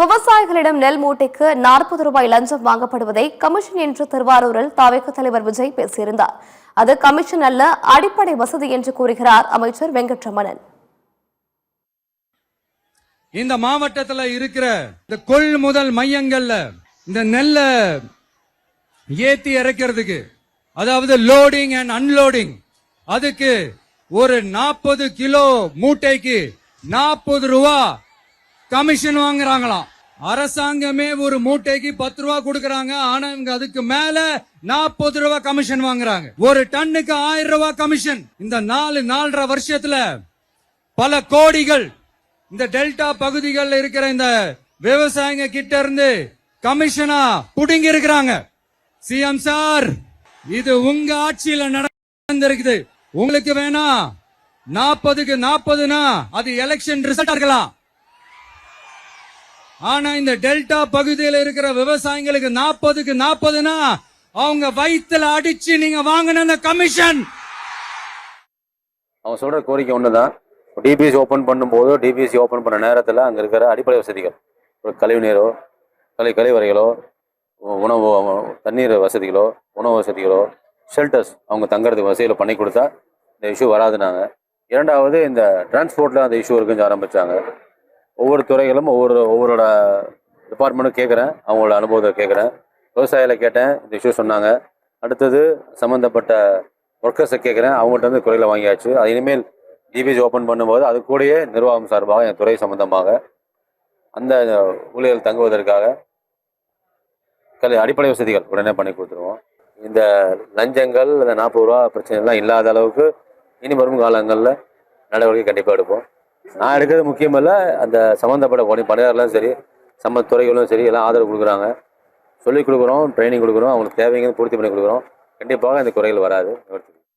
விவசாயிகளிடம் நெல் மூட்டைக்கு 40 ரூபாய் லஞ்சம் வாங்கப்படுவதை கமிஷன் என்று திருவாரூரில் தவிக தலைவர் விஜய் பேசியிருந்தார். அது கமிஷன் அல்ல, அடிப்படை வசதி என்று கூறுகிறார் அமைச்சர் வெங்கட்ரமணன். இந்த மாவட்டத்தில் இருக்கிற இந்த கொள்முதல் மையங்கள்ல இந்த நெல்ல ஏத்தி இறக்கிறதுக்கு, அதாவது லோடிங் அண்ட் அன்லோடிங், அதுக்கு ஒரு 40 கிலோ மூட்டைக்கு 40 ரூபா கமிஷன் வாங்குறாங்களாம். அரசாங்கமே ஒரு மூட்டைக்கு 10 ரூபா கொடுக்கறாங்க. ஆனா இவங்க அதுக்கு மேல 40 ரூபா கமிஷன் வாங்குறாங்க. ஒரு டன்னுக்கு 1000 ரூபா கமிஷன். இந்த 4.5 வருஷத்துல பல கோடிகள் இந்த டெல்டா பகுதிகளில் இருக்கிற இந்த விவசாயிங்க கிட்ட இருந்து கமிஷனா புடுங்கி இருக்கிறாங்க. சிஎம் சார், இது உங்க ஆட்சியில நடந்திருக்குது. உங்களுக்கு வேணா 40க்கு 40னா அது எலெக்ஷன் ரிசல்ட் இருக்கலாம். ஆனா இந்த டெல்டா பகுதியில் இருக்கிற விவசாயிகளுக்கு 40க்கு 40னா அவங்க வயிற்றுல அடிச்சு நீங்க வாங்கின அந்த கமிஷன். அவங்க சொல்ற கோரிக்கை ஒண்ணுதான். டிபிஎஸ் ஓபன் பண்ணும்போது, டிபிஎஸ் ஓபன் பண்ண நேரத்தில் அங்கே இருக்கிற அடிப்படை வசதிகள், ஒரு கழிவு நீரோ கழிவறைகளோ, உணவு தண்ணீர் வசதிகளோ, உணவு வசதிகளோ, ஷெல்டர்ஸ் அவங்க தங்குறதுக்கு வசதிகளை பண்ணி கொடுத்தா இந்த இஷ்யூ வராதுனாங்க. இரண்டாவது, இந்த டிரான்ஸ்போர்ட்டில் அந்த இஷ்யூ இருக்குன்னு ஆரம்பித்தாங்க. ஒவ்வொரு துறைகளும் ஒவ்வொருட டிபார்ட்மெண்ட்டும் கேட்குறேன், அவங்களோட அனுபவத்தை கேட்குறேன். விவசாயிகளை கேட்டேன், இந்த இஷ்யூ சொன்னாங்க. அடுத்தது சம்மந்தப்பட்ட ஒர்க்கர்ஸை கேட்குறேன், அவங்கள்ட்ட வந்து குறைகளை வாங்கியாச்சு. அது இனிமேல் டிபிஎஸ் ஓப்பன் பண்ணும்போது அது கூடயே நிர்வாகம் சார்பாக என் துறை சம்பந்தமாக அந்த ஊழியர்கள் தங்குவதற்காக அடிப்படை வசதிகள் உடனே பண்ணி கொடுத்துருவோம். இந்த லஞ்சங்கள், இந்த 40 ரூபா பிரச்சனைலாம் இல்லாத அளவுக்கு இனி வரும் காலங்களில் நடவடிக்கை கண்டிப்பாக எடுப்போம். நான் எடுக்கிறது முக்கியமல்ல, அந்த சம்மந்தப்பட்ட பணியாளர்களும் சரி, துறைகளும் சரி, எல்லாம் ஆதரவு கொடுக்குறாங்க. சொல்லிக் கொடுக்குறோம், ட்ரைனிங் கொடுக்குறோம், அவங்களுக்கு தேவைங்கிறது பூர்த்தி பண்ணி கொடுக்குறோம். கண்டிப்பாக இந்த குறைகள் வராது.